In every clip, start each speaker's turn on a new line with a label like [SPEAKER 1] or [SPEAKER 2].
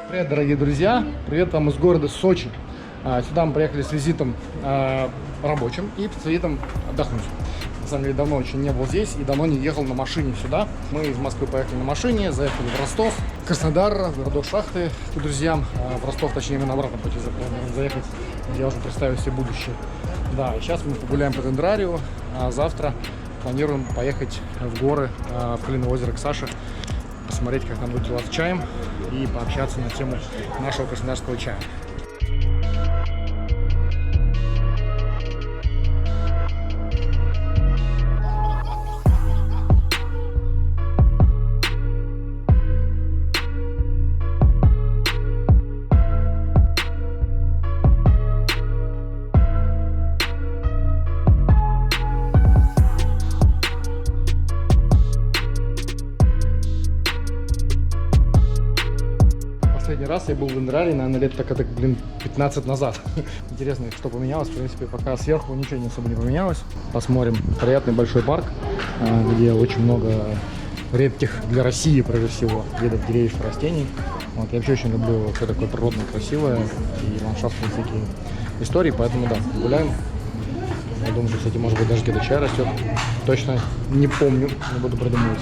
[SPEAKER 1] Привет, дорогие друзья! Привет вам из города Сочи. Сюда мы приехали с визитом рабочим и с визитом отдохнуть. На самом деле давно очень не был здесь и давно не ехал на машине сюда. Мы из Москвы поехали на машине, заехали в Ростов, Краснодар, городок Шахты к друзьям. В Ростов, точнее, мы на обратном пути запланировали заехать, где я уже представил себе будущее. Да, и сейчас мы погуляем по Дендрарию, а завтра планируем поехать в горы, в Клиновое озеро к Саше, посмотреть, как там будут дела с чаем и пообщаться на тему нашего краснодарского чая. Последний раз я был в Дендрарии, наверное, лет так, 15 назад. Интересно, что поменялось. В принципе, пока сверху ничего не особо не поменялось. Посмотрим. Приятный большой парк, где очень много редких для России, прежде всего, видов деревьев и растений. Вот, я вообще очень люблю все такое природное, красивое и ландшафтные всякие истории, поэтому да, гуляем. Я думаю, что, кстати, может быть, даже где-то чай растет. Точно не помню, не буду придумывать.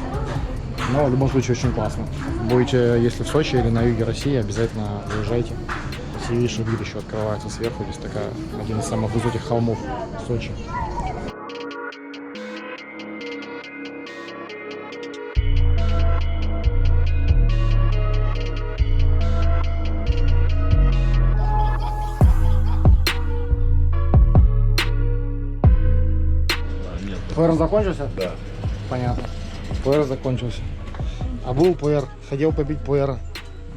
[SPEAKER 1] Но в любом случае очень классно. Будете, если в Сочи или на юге России, обязательно выезжайте. Сильнейший вид еще открывается сверху. Здесь такая один из самых высоких холмов в Сочи. ПР закончился?
[SPEAKER 2] Да.
[SPEAKER 1] Понятно. ПР закончился. А был ПР, хотел попить ПР,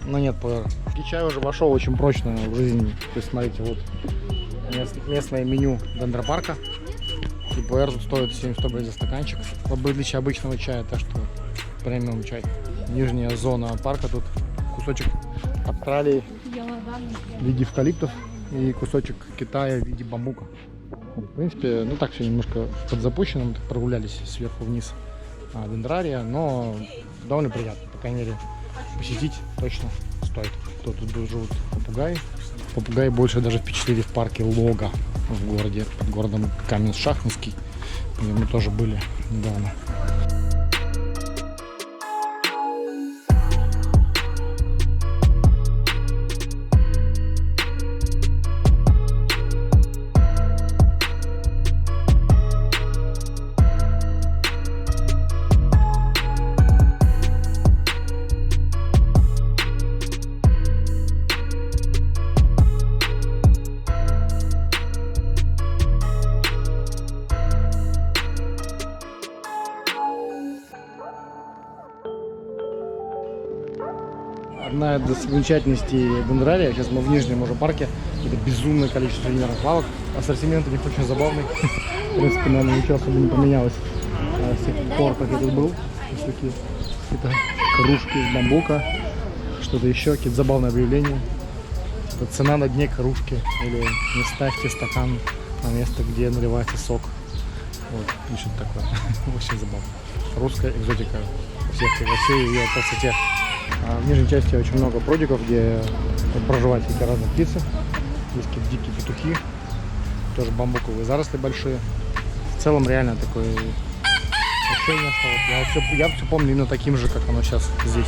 [SPEAKER 1] но нет ПР. И чай уже вошел очень прочно в жизнь. То есть, смотрите, вот местное меню Дендропарка. И ПР стоит 70 рублей за стаканчик. В отличие обычного чая, так что премиум чай. Нижняя зона парка, тут кусочек Австралии в виде эвкалиптов и кусочек Китая в виде бамбука. В принципе, ну так все немножко подзапущено, мы так прогулялись сверху вниз Дендрария, но довольно приятно, по крайней мере, посетить точно стоит. Тут живут попугаи. Попугаи больше даже впечатлили в парке Лога в городе, под городом Каменск-Шахтинский, где мы тоже были недавно. Одна из достопримечательностей Дендрария, сейчас мы в Нижнем уже парке, это безумное количество винерных лавок. Ассортимент у них очень забавный. В принципе, наверное, ничего особо не поменялось с тех пор, как я тут был. Такие какие-то кружки из бамбука, что-то еще, какие-то забавные объявления. Типа, цена на дне кружки, или не ставьте стакан на место, где наливается сок. Вот, и что-то такое. Очень забавно. Русская экзотика всех России и ее красоте. В нижней части очень много прудиков, где проживают всякие разные птицы. Есть какие-то дикие петухи, тоже бамбуковые заросли большие. В целом реально такое ощущение, что вот я все помню именно таким же, как оно сейчас здесь.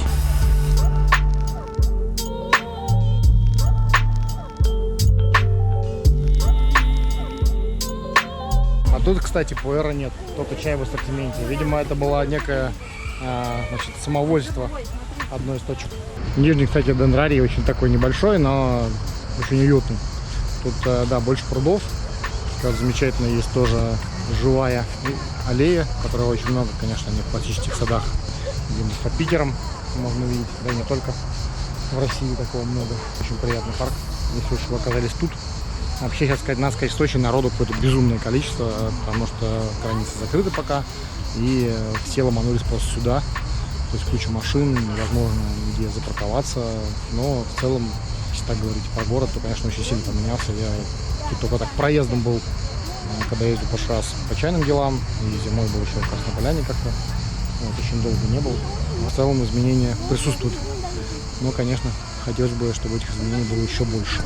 [SPEAKER 1] А тут, кстати, пуэра нет, только чай в ассортименте. Видимо, это была некое самовольство. Одной из точек. Нижний, кстати, Дендрарий очень такой небольшой, но очень уютный. Тут, да, больше прудов. Как замечательно, есть тоже живая аллея, которая очень много, конечно, не в классических садах, где-нибудь по Питерам можно видеть, да и не только в России такого много. Очень приятный парк, если уж вы оказались тут. Вообще, сейчас надо сказать, в Сочи народу какое-то безумное количество, потому что границы закрыты пока, и все ломанулись просто сюда. То есть куча машин, невозможно нигде запарковаться, но в целом, если так говорить про город, то, конечно, очень сильно поменялся. Я тут только так проездом был, когда ездил прошлый раз по чайным делам, и зимой был еще в Краснополяне как-то, вот, очень долго не был. Но в целом изменения присутствуют, но, конечно, хотелось бы, чтобы этих изменений было еще больше.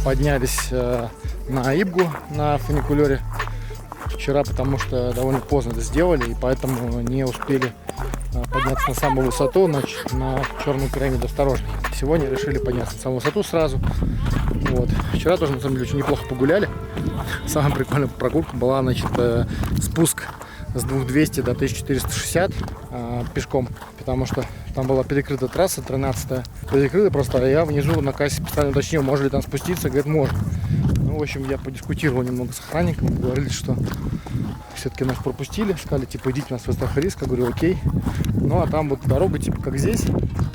[SPEAKER 1] Поднялись на Ибгу на фуникулере вчера, потому что довольно поздно это сделали, и поэтому не успели подняться на самую высоту, на черную пирамиду осторожно. Сегодня решили подняться на самую высоту сразу. Вот. Вчера тоже на самом деле очень неплохо погуляли. Самая прикольная прогулка была, значит, спуск с 2200 до 1460 пешком, потому что там была перекрыта трасса 13-я. Перекрыта просто, а я внизу на кассе специально уточнил, можно ли там спуститься. Говорит, можно. Ну, в общем, я подискутировал немного с охранником, говорили, что все-таки нас пропустили, сказали, типа, идите, у нас выставка риска. Говорю, окей. Ну, а там вот дорога, типа, как здесь,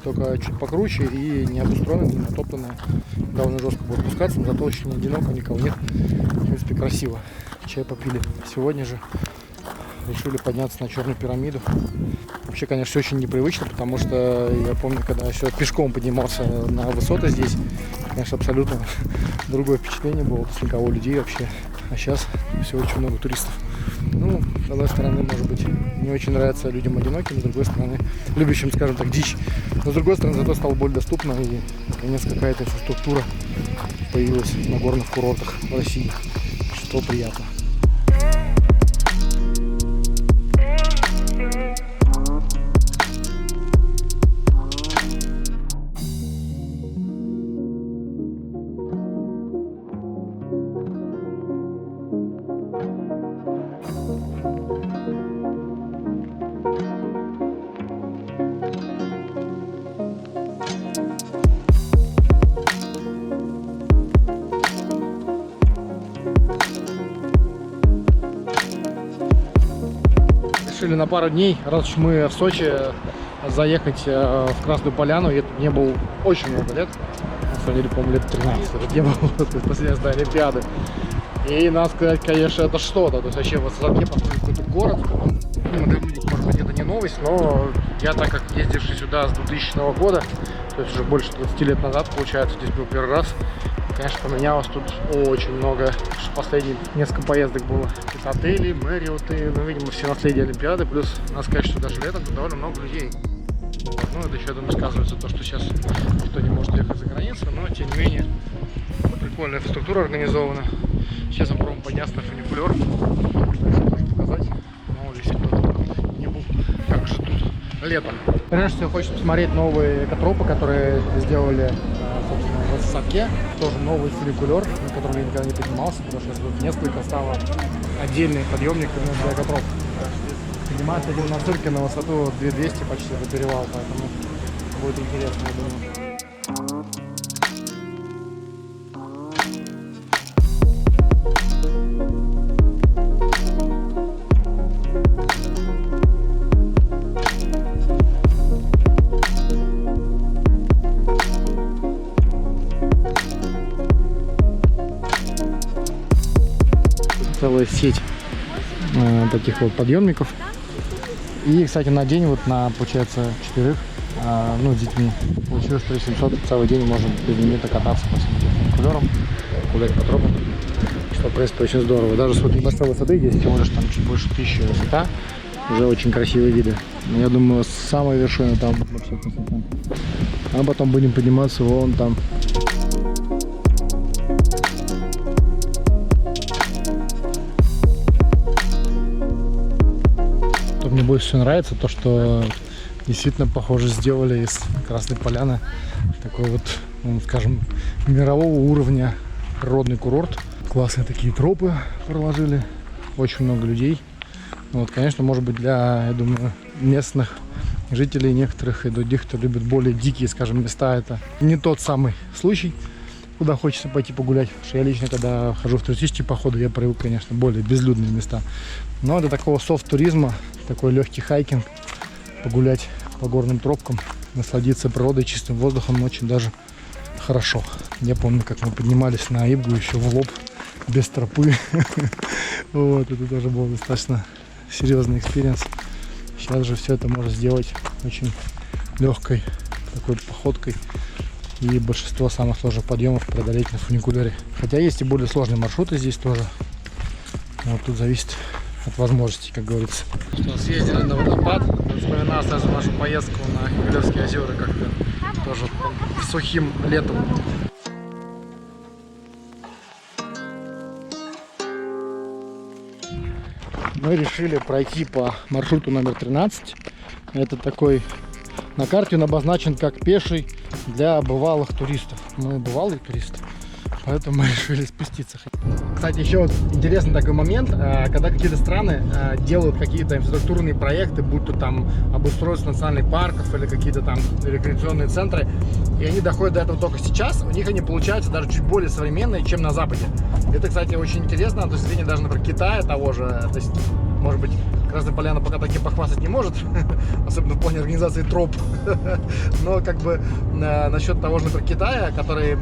[SPEAKER 1] только чуть покруче и не обустроенная, не натоптанная. Довольно жестко будет спускаться, но зато очень одиноко, никого нет. В принципе, красиво. Чай попили. Сегодня же решили подняться на черную пирамиду. Вообще, конечно, все очень непривычно, потому что я помню, когда еще пешком поднимался на высоты здесь, конечно, абсолютно другое впечатление было, с никого людей вообще. А сейчас все очень много туристов. Ну, с одной стороны, может быть, не очень нравится людям одиноким, с другой стороны, любящим, скажем так, дичь. Но с другой стороны, зато стало более доступно, и наконец какая-то инфраструктура появилась на горных курортах в России, что приятно. Решили на пару дней, раз уж мы в Сочи, заехать в Красную Поляну. Я тут не был очень много лет, на самом деле, по-моему, лет 13. Это не было последней Олимпиады. И надо сказать, конечно, это что-то. То есть вообще в высоте построить какой-то город. Ну, для многих, может быть, это не новость, но я, так как ездивший сюда с 2000 года, то есть уже больше 20 лет назад, получается, здесь был первый раз, конечно, поменялось тут очень много. Последние несколько поездок было. Это отели, мэриоты, ну, видимо, все наследие Олимпиады. Плюс, надо сказать, что даже летом тут довольно много людей. Вот. Ну, это еще, я думаю, сказывается то, что сейчас никто не может ехать за границу, но, тем не менее, прикольная инфраструктура организована. Сейчас мы пробуем подняться на фуникулер. Тоже показать. Но если кто-то не был, как же тут летом. Прежде всего, хочется посмотреть новые экотропы, которые сделали, собственно, в Высоке. Тоже новый фуникулер, на котором я никогда не поднимался, потому что тут несколько стало отдельный подъемник для экотроп. Подниматься один на цирке на высоту 2200 почти до перевала, поэтому будет интересно, я думаю. Целая сеть таких вот подъемников. И, кстати, на день, вот на, получается, 4, ну, с детьми, получилось 3700, целый день можно безлимитно кататься по всем этим фуникулерам, гулять по тропам, что, в принципе, очень здорово. Даже с вот небольшой высоты, здесь всего лишь там чуть больше 1000 высота, уже очень красивые виды. Я думаю, с самой вершины там вообще красота. А потом будем подниматься вон там. больше всего нравится, то что действительно, похоже, сделали из Красной Поляны такой вот, ну, скажем, мирового уровня природный курорт. Классные такие тропы проложили, очень много людей. Вот, конечно, может быть, для, я думаю, местных жителей некоторых и других, кто любит более дикие, скажем, места, это не тот самый случай, куда хочется пойти погулять. Потому что я лично, когда хожу в туристические походы, я привык, конечно, более безлюдные места. Но для такого софт-туризма, такой легкий хайкинг, погулять по горным тропкам, насладиться природой, чистым воздухом очень даже хорошо. Я помню, как мы поднимались на Ибгу еще в лоб, без тропы. Вот, это тоже был достаточно серьезный экспириенс. Сейчас же все это можно сделать очень легкой такой походкой. И большинство самых сложных подъемов преодолеть на фуникулере. Хотя есть и более сложные маршруты здесь тоже. Вот тут зависит от возможностей, как говорится. Что, съездили на водопад. Вспоминаю сразу нашу поездку на Хмелевские озера, как-то тоже сухим летом. Мы решили пройти по маршруту номер 13. Это такой, на карте он обозначен как пеший для бывалых туристов. Мы бывалые туристы, поэтому мы решили спуститься. Кстати, еще вот интересный такой момент, когда какие-то страны делают какие-то инфраструктурные проекты, будь то там обустройство национальных парков или какие-то там рекреационные центры, и они доходят до этого только сейчас, у них они получаются даже чуть более современные, чем на Западе. Это, кстати, очень интересно, с точки зрения даже, например, Китая того же, то есть, может быть, Красная Поляна пока таким похвастать не может, особенно в плане организации троп, но как бы насчет того же, например, Китая, который,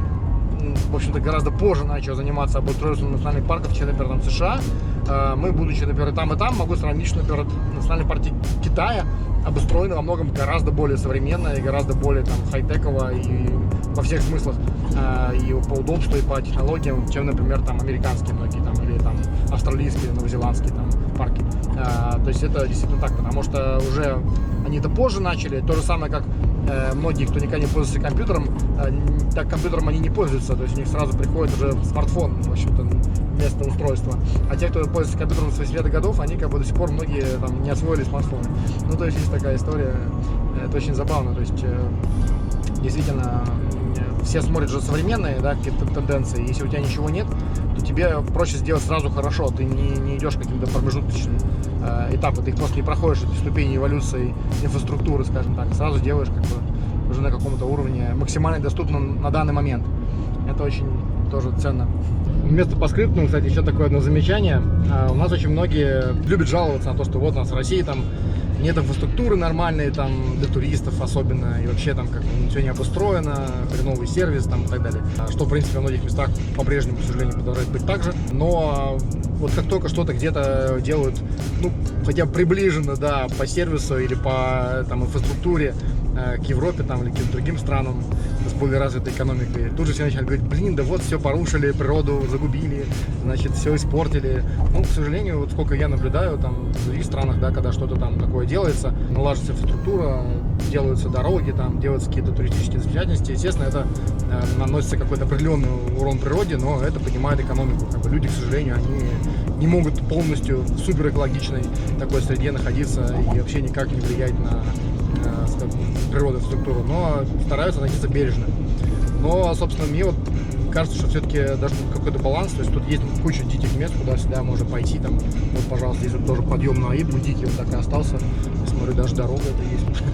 [SPEAKER 1] в общем-то, гораздо позже начал заниматься обустройством национальных парков, чем, например, там США. Мы, будучи, например, и там, могу сравнить, что, например, национальные парки Китая обустроены во многом гораздо более современно и гораздо более там хай-теково и во всех смыслах, и по удобству, и по технологиям, чем, например, там американские многие там, или там австралийские, новозеландские там парки. То есть это действительно так, потому что уже они это позже начали, то же самое, как многие, кто никогда не пользуется компьютером, так компьютером они не пользуются, то есть у них сразу приходит уже смартфон, в общем-то, вместо устройства. А те, кто пользуется компьютером с 80-х годов, они как бы до сих пор многие там не освоили смартфоны. Ну, то есть есть такая история, это очень забавно, то есть действительно все смотрят же современные, да, какие-то тенденции, если у тебя ничего нет, то тебе проще сделать сразу хорошо, ты не идешь каким-то промежуточным этапом, ты их просто не проходишь эти ступени эволюции инфраструктуры, скажем так, сразу делаешь как бы уже на каком-то уровне максимально доступном на данный момент. Это очень тоже ценно. Вместо по скрипту, кстати, еще такое одно замечание. У нас очень многие любят жаловаться на то, что вот у нас в России там нет инфраструктуры нормальной, там, для туристов особенно, и вообще там как бы все не обустроено, хреновый сервис там и так далее. Что, в принципе, во многих местах по-прежнему, к сожалению, продолжает быть так же. Но вот как только что-то где-то делают, ну, хотя бы приближенно, да, по сервису или по там инфраструктуре к Европе там или к каким-то другим странам с более развитой экономикой, тут же все начинают говорить: блин, да вот все порушили, природу загубили, значит, все испортили. Ну, к сожалению, вот сколько я наблюдаю там в других странах, да, когда что-то там такое делается, налаживается инфраструктура, делаются дороги, там делаются какие-то туристические достопримечательности, естественно, это наносится какой-то определенный урон природе, но это поднимает экономику. Как бы люди, к сожалению, они не могут полностью в супер экологичной такой среде находиться и вообще никак не влиять на природную структуру, но стараются относиться бережно. Но, собственно, мне вот кажется, что все-таки должен быть какой-то баланс, то есть тут есть куча диких мест, куда всегда можно пойти, там, вот, пожалуйста, здесь вот тоже подъем на Ибгу дикий, вот так и остался, я смотрю, даже дорога это есть,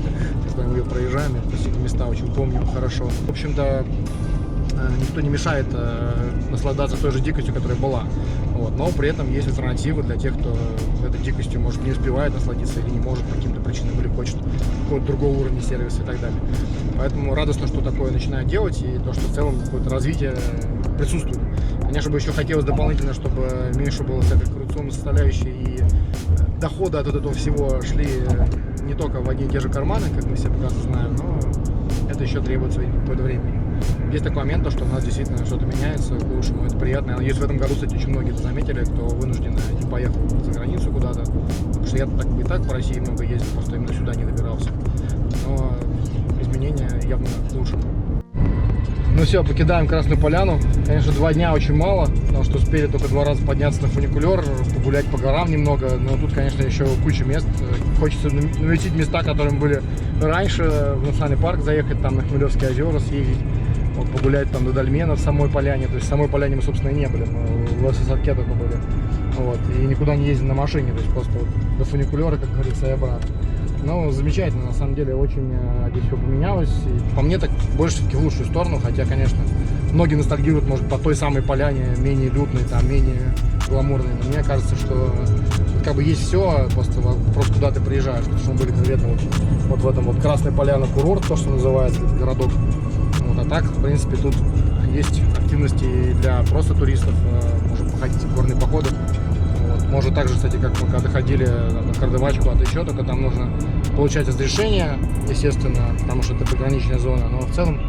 [SPEAKER 1] когда мы ее проезжаем, я эти места очень помню хорошо. В общем-то, никто не мешает наслаждаться той же дикостью, которая была. Вот. Но при этом есть альтернативы для тех, кто этой дикостью, может, не успевает насладиться или не может по каким-то причинам, или хочет какого-то другого уровня сервиса и так далее. Поэтому радостно, что такое начинают делать, и то, что в целом какое-то развитие присутствует. Конечно, бы еще хотелось дополнительно, чтобы меньше было всякой коррупционной составляющей, и доходы от этого всего шли не только в одни и те же карманы, как мы все прекрасно знаем, но это еще требуется какое-то время. Есть такой момент, то, что у нас действительно что-то меняется к лучшему, это приятно. Я надеюсь, в этом году, кстати, очень многие это заметили, кто вынужден не поехал за границу куда-то, потому что я-то так и так по России много ездил, просто именно сюда не добирался. Но изменения явно к лучшему. Ну все, покидаем Красную Поляну. Конечно, 2 дня очень мало, потому что успели только 2 раза подняться на фуникулер, погулять по горам немного. Но тут, конечно, еще куча мест. Хочется навестить места, которые были раньше, в национальный парк заехать, там на Хмелевские озера съездить, вот, погулять там до Дольмена в самой поляне. То есть в самой поляне мы, собственно, и не были, мы в Лесосадке только были. Вот, и никуда не ездили на машине, то есть просто вот до фуникулера, как говорится, и обратно. Ну, замечательно, на самом деле, очень здесь все поменялось. И по мне так больше все-таки в лучшую сторону, хотя, конечно, многие ностальгируют, может, по той самой поляне, менее людной, там, менее гламурной. Но мне кажется, что как бы есть все, просто куда ты приезжаешь, потому что мы были конкретно вот в этом вот Красная Поляна курорт, то, что называется, городок. Вот, а так, в принципе, тут есть активности для просто туристов, можно походить в горные походы. Может так же, кстати, как мы когда ходили на Кардывач куда-то еще, только там нужно получать разрешение, естественно, потому что это пограничная зона, но в целом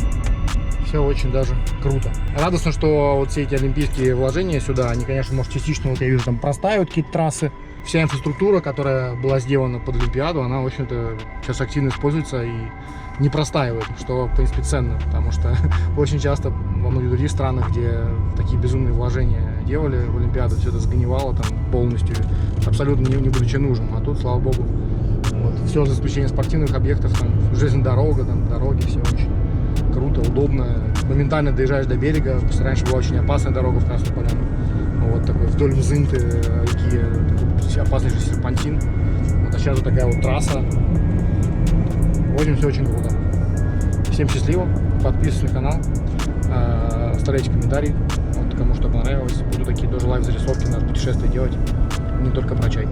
[SPEAKER 1] все очень даже круто. Радостно, что вот все эти олимпийские вложения сюда, они, конечно, может, частично, вот я вижу, там простаивают какие-то трассы. Вся инфраструктура, которая была сделана под Олимпиаду, она, в общем-то, сейчас активно используется и не простаивает, что, в принципе, ценно, потому что очень часто во многих других странах, где такие безумные вложения делали в Олимпиаду, все это сгнивало там полностью, абсолютно не будучи нужным, а тут, слава богу, вот, все за исключением спортивных объектов, там, железная дорога, там, дороги, все очень круто, удобно, моментально доезжаешь до берега, потому что раньше была очень опасная дорога в Красную Поляну, вот такой вдоль Мзынты реки, опасный же серпантин, вот, а сейчас вот такая вот трасса. В общем, все очень круто. Всем счастливо, подписывайтесь на канал, оставляйте комментарии, вот, кому что понравилось. Буду такие тоже лайв-зарисовки на путешествия делать, не только про чай.